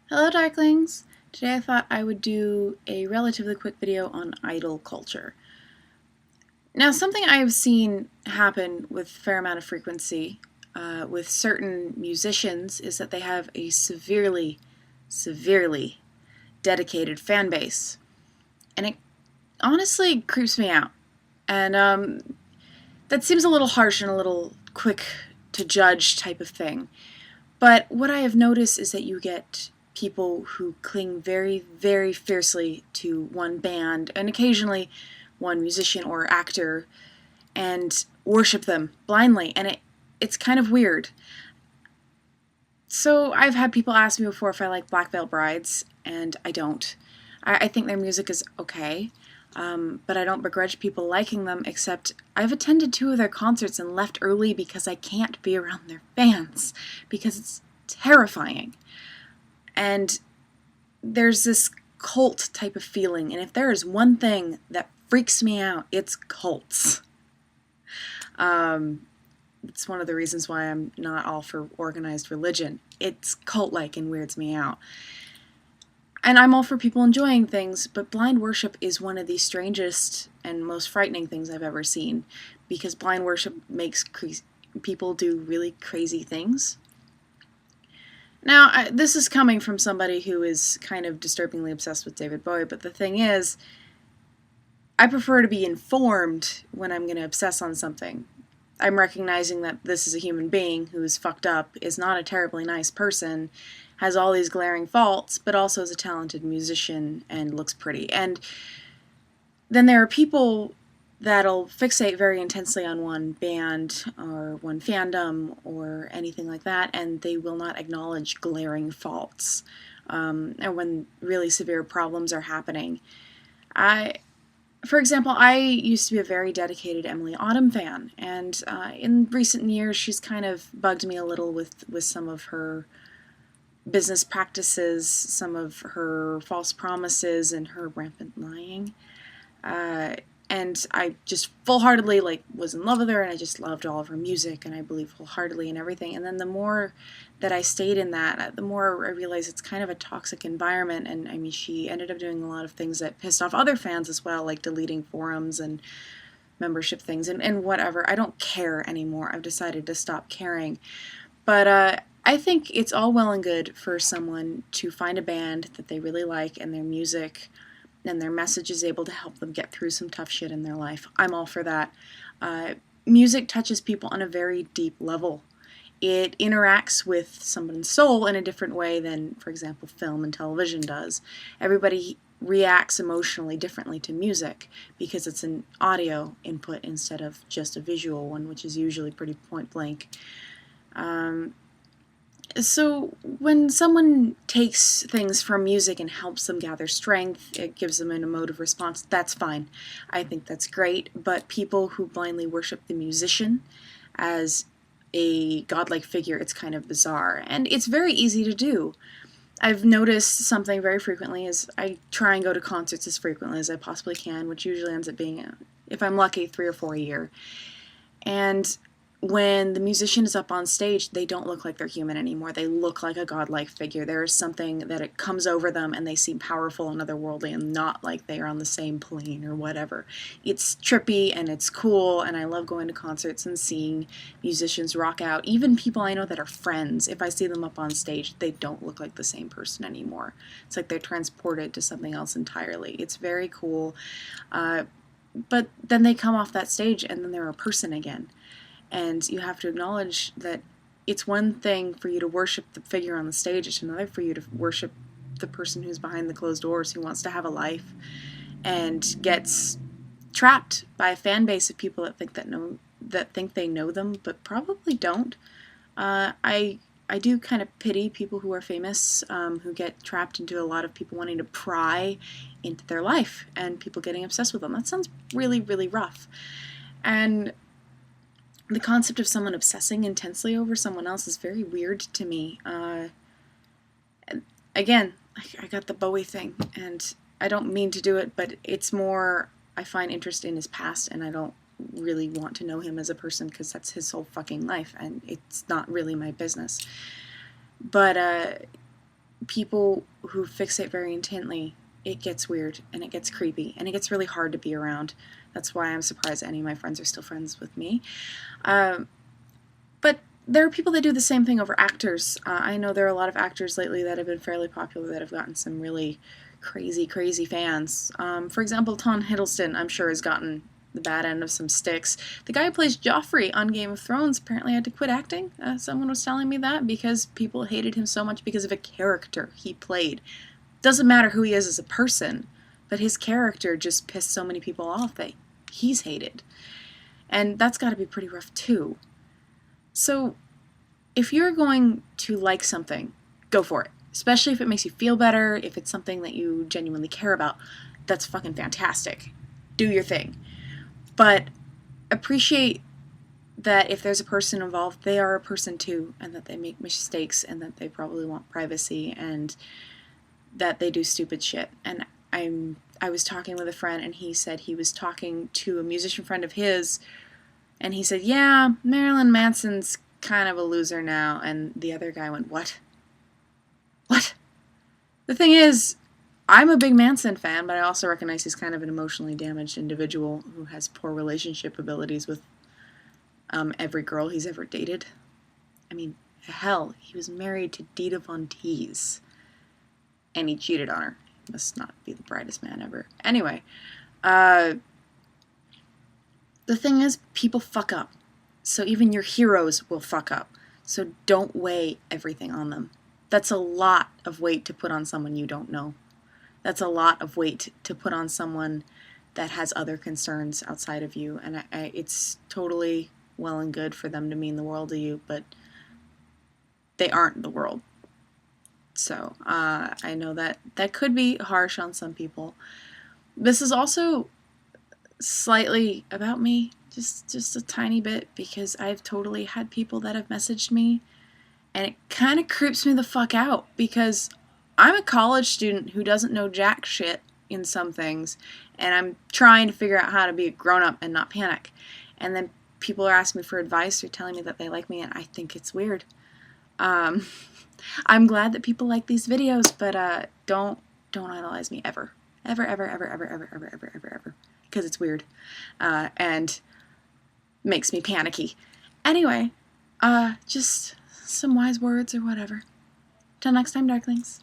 Hello, Darklings! Today I thought I would do a relatively quick video on idol culture. Now, something I've seen happen with a fair amount of frequency with certain musicians is that they have a severely dedicated fan base. And it honestly creeps me out. And that seems a little harsh and a little quick to judge type of thing. But what I have noticed is that you get people who cling very fiercely to one band and occasionally one musician or actor and worship them blindly, and it's kind of weird. So I've had people ask me before if I like Black Veil Brides, and I don't. I think their music is okay, but I don't begrudge people liking them, except I've attended 2 of their concerts and left early because I can't be around their fans, because it's terrifying. And there's this cult type of feeling, and if there is one thing that freaks me out, it's cults. It's one of the reasons why I'm not all for organized religion. It's cult-like and weirds me out. And I'm all for people enjoying things, but blind worship is one of the strangest and most frightening things I've ever seen, because blind worship makes people do really crazy things. Now, this is coming from somebody who is kind of disturbingly obsessed with David Bowie, but the thing is, I prefer to be informed when I'm going to obsess on something. I'm recognizing that this is a human being who is fucked up, is not a terribly nice person, has all these glaring faults, but also is a talented musician and looks pretty. And then there are people that'll fixate very intensely on one band or one fandom or anything like that, and they will not acknowledge glaring faults and when really severe problems are happening. For example, I used to be a very dedicated Emily Autumn fan, and in recent years she's kind of bugged me a little with some of her business practices, some of her false promises, and her rampant lying. And I just full-heartedly was in love with her, and I just loved all of her music, and I believe wholeheartedly in everything. And then the more that I stayed in that, the more I realized it's kind of a toxic environment. And I mean, she ended up doing a lot of things that pissed off other fans as well, like deleting forums and membership things and whatever. I don't care anymore. I've decided to stop caring. But I think it's all well and good for someone to find a band that they really like and their music and their message is able to help them get through some tough shit in their life. I'm all for that. Music touches people on a very deep level. It interacts with someone's soul in a different way than, for example, film and television does. Everybody reacts emotionally differently to music because it's an audio input instead of just a visual one, which is usually pretty point blank. So when someone takes things from music and helps them gather strength, it gives them an emotive response, that's fine. I think that's great, but people who blindly worship the musician as a godlike figure, it's kind of bizarre. And it's very easy to do. I've noticed something very frequently is I try and go to concerts as frequently as I possibly can, which usually ends up being, if I'm lucky, 3 or 4 a year. And when the musician is up on stage, they don't look like they're human anymore. They look like a godlike figure. There is something that it comes over them and they seem powerful and otherworldly and not like they are on the same plane or whatever. It's trippy and it's cool, and I love going to concerts and seeing musicians rock out. Even people I know that are friends, if I see them up on stage, they don't look like the same person anymore. It's like they're transported to something else entirely. It's very cool. But then they come off that stage and then they're a person again. And you have to acknowledge that it's one thing for you to worship the figure on the stage, it's another for you to worship the person who's behind the closed doors, who wants to have a life and gets trapped by a fan base of people that think they know them, but probably don't. I do kind of pity people who are famous, who get trapped into a lot of people wanting to pry into their life and people getting obsessed with them. That sounds really rough. And the concept of someone obsessing intensely over someone else is very weird to me. Again, I got the Bowie thing, and I don't mean to do it, but it's more, I find interest in his past, and I don't really want to know him as a person because that's his whole fucking life, and it's not really my business. But people who fixate very intently, it gets weird and it gets creepy and it gets really hard to be around. That's why I'm surprised any of my friends are still friends with me. But there are people that do the same thing over actors. I know there are a lot of actors lately that have been fairly popular that have gotten some really crazy fans. For example, Tom Hiddleston, I'm sure, has gotten the bad end of some sticks. The guy who plays Joffrey on Game of Thrones apparently had to quit acting. Someone was telling me that because people hated him so much because of a character he played. Doesn't matter who he is as a person, but his character just pissed so many people off that he's hated. And that's got to be pretty rough too. So if you're going to like something, go for it. Especially if it makes you feel better, if it's something that you genuinely care about. That's fucking fantastic. Do your thing. But appreciate that if there's a person involved, they are a person too, and that they make mistakes, and that they probably want privacy, and that they do stupid shit. And I was talking with a friend, and he said he was talking to a musician friend of his, and he said, yeah, Marilyn Manson's kind of a loser now. And the other guy went, what? What? The thing is, I'm a big Manson fan, but I also recognize he's kind of an emotionally damaged individual who has poor relationship abilities with every girl he's ever dated. I mean, hell, he was married to Dita Von Teese, and he cheated on her. He must not be the brightest man ever. Anyway, the thing is, people fuck up. So even your heroes will fuck up. So don't weigh everything on them. That's a lot of weight to put on someone you don't know. That's a lot of weight to put on someone that has other concerns outside of you. And it's totally well and good for them to mean the world to you, but they aren't the world. So I know that could be harsh on some people. This is also slightly about me, just a tiny bit, because I've totally had people that have messaged me, and it kind of creeps me the fuck out, because I'm a college student who doesn't know jack shit in some things, and I'm trying to figure out how to be a grown-up and not panic. And then people are asking me for advice or telling me that they like me, and I think it's weird. I'm glad that people like these videos, but don't idolize me ever. Ever, because it's weird, and makes me panicky. Anyway, just some wise words or whatever. Till next time, Darklings.